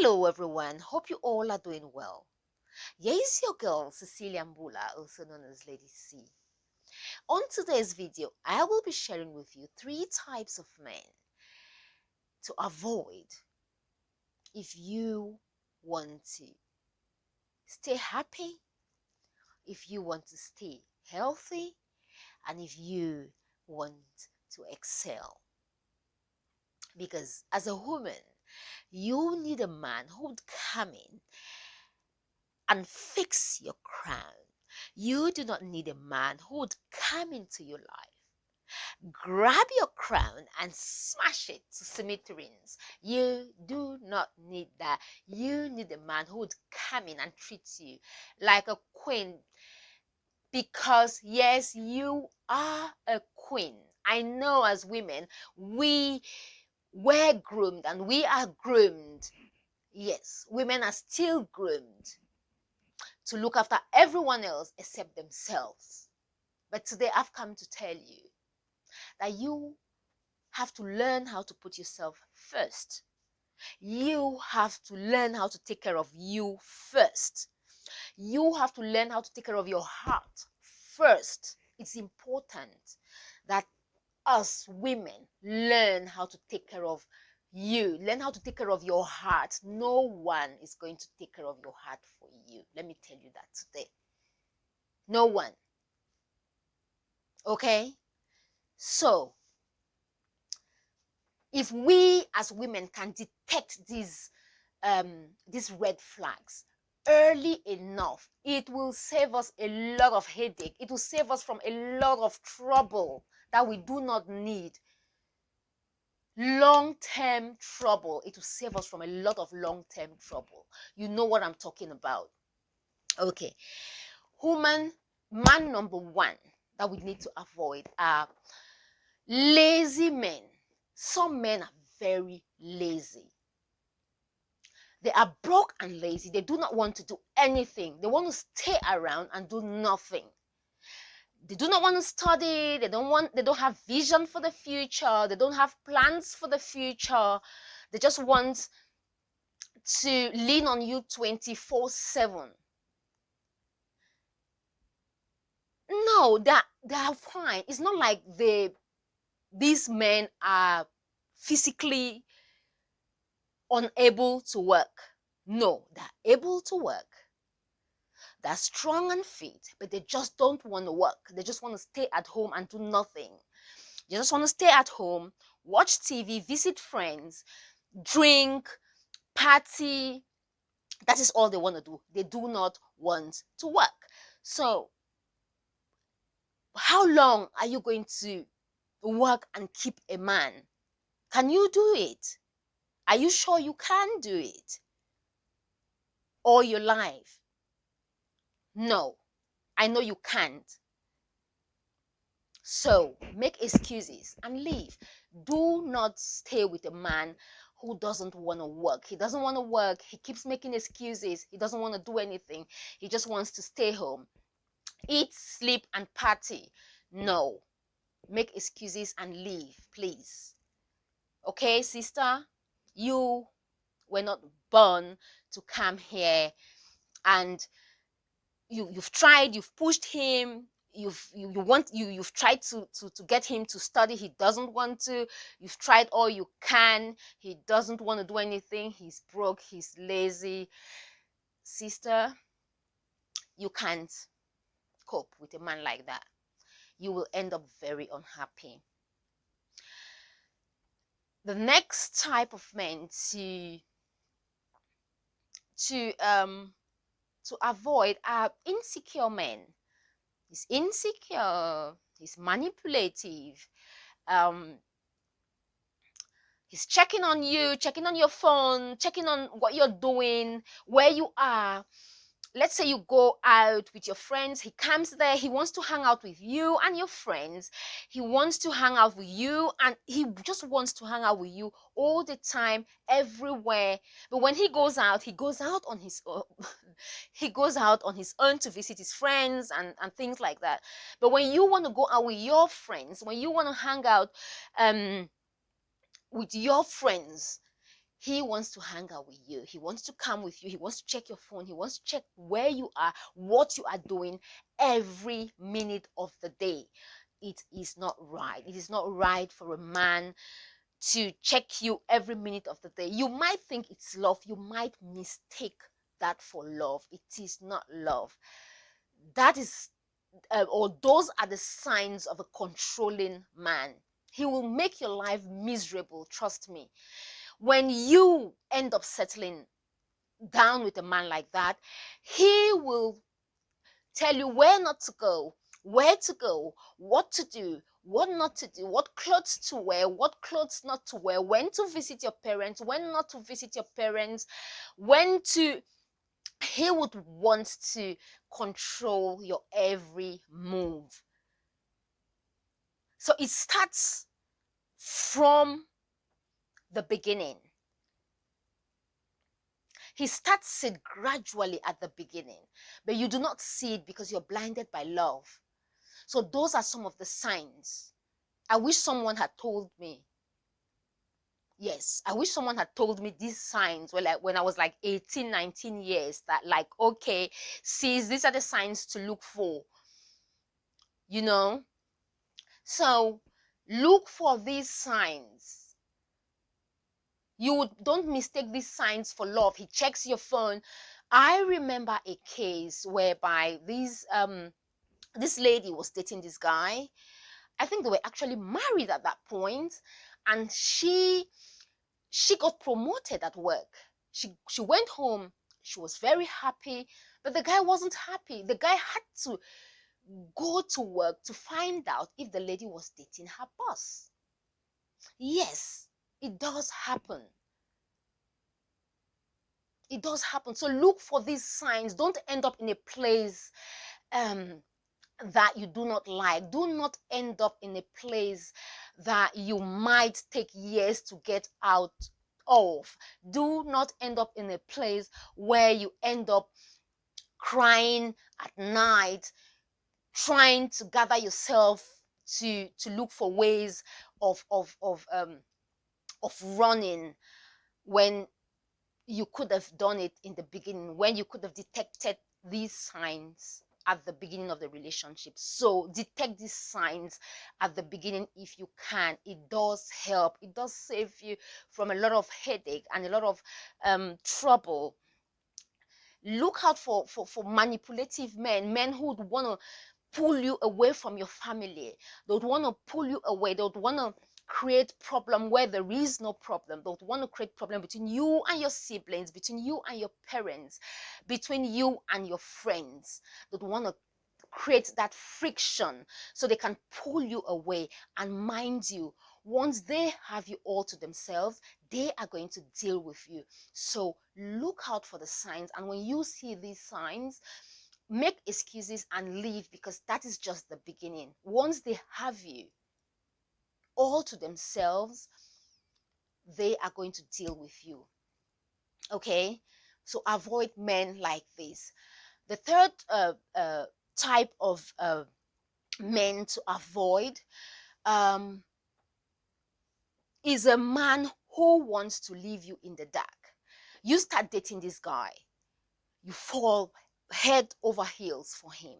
Hello everyone, hope you all are doing well. Here is your girl Cecilia Mbula, also known as Lady C. On today's video, I will be sharing with you 3 types of men to avoid if you want to stay happy, if you want to stay healthy, and if you want to excel. Because as a woman, you need a man who would come in and fix your crown. You do not need a man who would come into your life, grab your crown and smash it to smithereens. You do not need that. You need a man who would come in and treat you like a queen. Because yes, you are a queen. I know as women, we were groomed and we are groomed. Yes, women are still groomed to look after everyone else except themselves. But today I've come to tell you that you have to learn how to put yourself first. You have to learn how to take care of you first. You have to learn how to take care of your heart first. It's important that us women learn how to take care of you. Learn how to take care of your heart. No one is going to take care of your heart for you. Let me tell you that today. No one. Okay? So, if we as women can detect these red flags early enough, it will save us a lot of headache. It will save us from a lot of trouble that we do not need. Long-term trouble. It will save us from a lot of long-term trouble. You know what I'm talking about. Okay. Man number 1 that we need to avoid are lazy men. Some men are very lazy. They are broke and lazy. They do not want to do anything. They want to stay around and do nothing. They do not want to study. They don't have vision for the future. They don't have plans for the future. They just want to lean on you 24/7. No, they are fine. It's not like these men are physically unable to work. No, they're able to work. They're strong and fit, but they just don't want to work. They just want to stay at home and do nothing. They just want to stay at home, watch TV, visit friends, drink, party. That is all they want to do. They do not want to work. So, how long are you going to work and keep a man? Can you do it? Are you sure you can do it all your life? No, I know you can't. So make excuses and leave. Do not stay with a man who doesn't want to work. He doesn't want to work. He keeps making excuses. He doesn't want to do anything. He just wants to stay home, eat, sleep, and party. No, make excuses and leave, please. Okay, sister, you were not born to come here, and you've tried, you've pushed him, you've tried to get him to study. He doesn't want to. You've tried all you can. He doesn't want to do anything. He's broke, he's lazy. Sister, you can't cope with a man like that. You will end up very unhappy. The next type of men to avoid are insecure men. He's insecure, he's manipulative, he's checking on you, checking on your phone, checking on what you're doing, where you are. Let's say you go out with your friends, he comes there, he wants to hang out with you and your friends. He wants to hang out with you, and he just wants to hang out with you all the time, everywhere. But when he goes out on his own. He goes out on his own to visit his friends and things like that. But when you want to go out with your friends, when you want to hang out with your friends, He wants to hang out with you. He wants to come with you. He wants to check your phone. He wants to check where you are, what you are doing every minute of the day. It is not right. It is not right for a man to check you every minute of the day. You might think it's love. You might mistake that for love. It is not love. That is, or those are the signs of a controlling man. He will make your life miserable. Trust me. When you end up settling down with a man like that, he will tell you where not to go, where to go, what to do, what not to do, what clothes to wear, what clothes not to wear, when to visit your parents, when not to visit your parents, when to. He would want to control your every move. So it starts from the beginning. He starts it gradually at the beginning, but you do not see it because you're blinded by love. So those are some of the signs. I wish someone had told me. Yes, I wish someone had told me these signs when I was like 18, 19 years, that like, okay, see, these are the signs to look for, you know? So look for these signs. Don't mistake these signs for love. He checks your phone. I remember a case whereby this lady was dating this guy. I think they were actually married at that point, and she got promoted at work. She went home. She was very happy, but the guy wasn't happy. The guy had to go to work to find out if the lady was dating her boss. Yes, it does happen. It does happen. So look for these signs. Don't end up in a place that you do not like. Do not end up in a place that you might take years to get out of. Do not end up in a place where you end up crying at night, trying to gather yourself to look for ways of running, when you could have done it in the beginning, when you could have detected these signs at the beginning of the relationship. So detect these signs at the beginning if you can. It does help. It does save you from a lot of headache and a lot of trouble. Look out for manipulative men who would want to pull you away from your family. They would want to pull you away. They would want to create problem where there is no problem. They would want to create problem between you and your siblings, between you and your parents, between you and your friends. They would want to create that friction so they can pull you away. And mind you, once they have you all to themselves, they are going to deal with you. So look out for the signs, and when you see these signs, make excuses and leave, because that is just the beginning. Once they have you all to themselves, they are going to deal with you. Okay, so avoid men like this. The third type of men to avoid is a man who wants to leave you in the dark. You start dating this guy, you fall head over heels for him,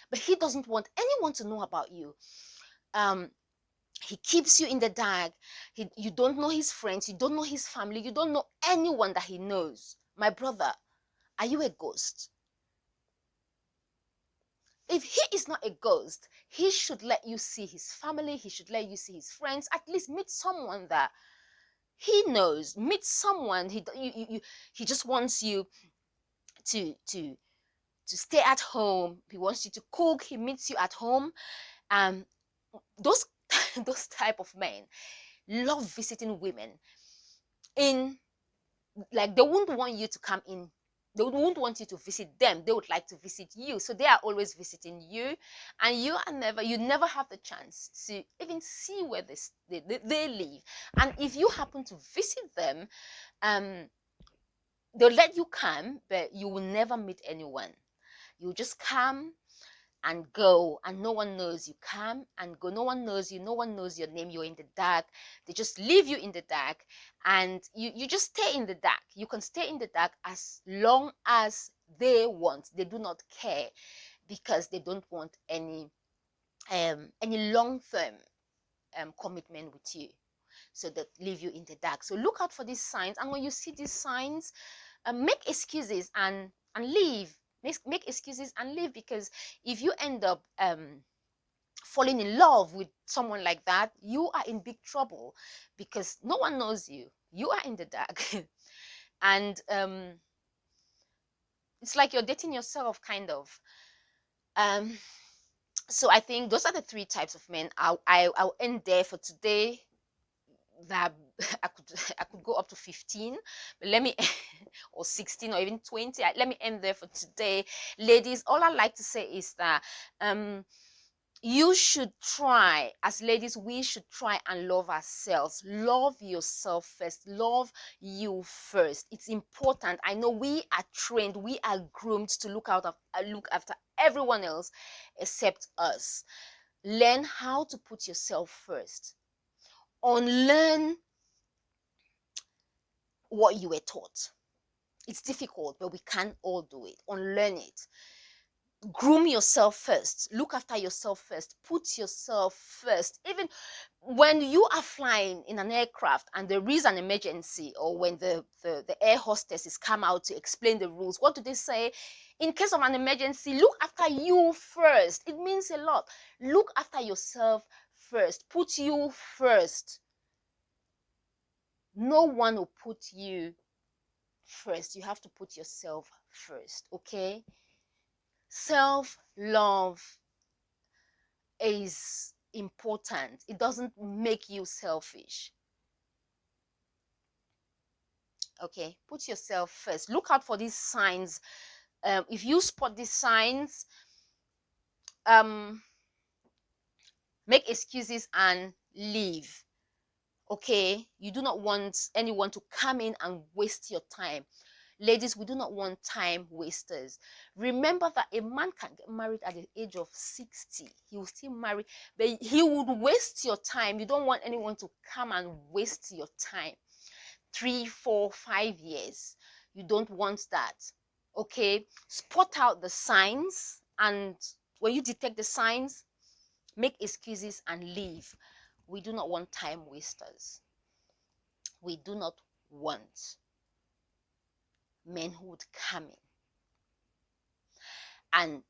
but he doesn't want anyone to know about you. He keeps you in the dark. You don't know his friends, you don't know his family, you don't know anyone that he knows. My brother, are you a ghost? If he is not a ghost, he should let you see his family, he should let you see his friends, at least meet someone that he knows. Meet someone. He just wants you to stay at home. He wants you to cook. He meets you at home. Those those type of men love visiting women. In like, they wouldn't want you to come in. They wouldn't want you to visit them. They would like to visit you. So they are always visiting you, and you never have the chance to even see where they live. And if you happen to visit them, they'll let you come, but you will never meet anyone. You just come and go, and no one knows you. Come and go. No one knows you. No one knows your name. You're in the dark. They just leave you in the dark, and you just stay in the dark. You can stay in the dark as long as they want. They do not care, because they don't want any long-term commitment with you. So that leave you in the dark. So look out for these signs, and when you see these signs, make excuses and leave. Make excuses and leave, because if you end up falling in love with someone like that, you are in big trouble, because no one knows you. You are in the dark. And it's like you're dating yourself, kind of. So I think those are the three types of men. I'll end there for today. That I could go up to 15, but let me or 16 or even 20. Let me end there for today. Ladies, all I like to say is that you should try, as ladies, we should try and love ourselves. Love yourself first. Love you first. It's important. I know we are trained, we are groomed to look after everyone else except us. Learn how to put yourself first. Unlearn what you were taught. It's difficult, but we can all do it. Unlearn it. Groom yourself first. Look after yourself first. Put yourself first. Even when you are flying in an aircraft and there is an emergency, or when the air hostesses come out to explain the rules, what do they say? In case of an emergency, look after you first. It means a lot. Look after yourself first. Put you first. No one will put you first. You have to put yourself first, okay? Self-love is important. It doesn't make you selfish. Okay, put yourself first. Look out for these signs. If you spot these signs, make excuses and leave. Okay, you do not want anyone to come in and waste your time. Ladies, we do not want time wasters. Remember that a man can get married at the age of 60. He will still marry, but he would waste your time. You don't want anyone to come and waste your time. 3, 4, 5 years. You don't want that. Okay, spot out the signs, and when you detect the signs, make excuses and leave. We do not want time wasters. We do not want men who would come in and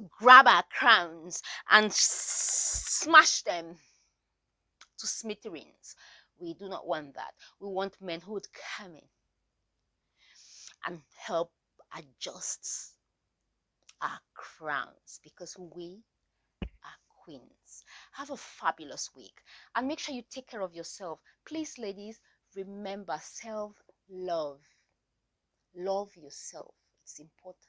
grab our crowns and smash them to smithereens. We do not want that. We want men who would come in and help adjust our crowns, because we are queens. Have a fabulous week, and make sure you take care of yourself. Please, ladies, remember self-love. Love yourself. It's important.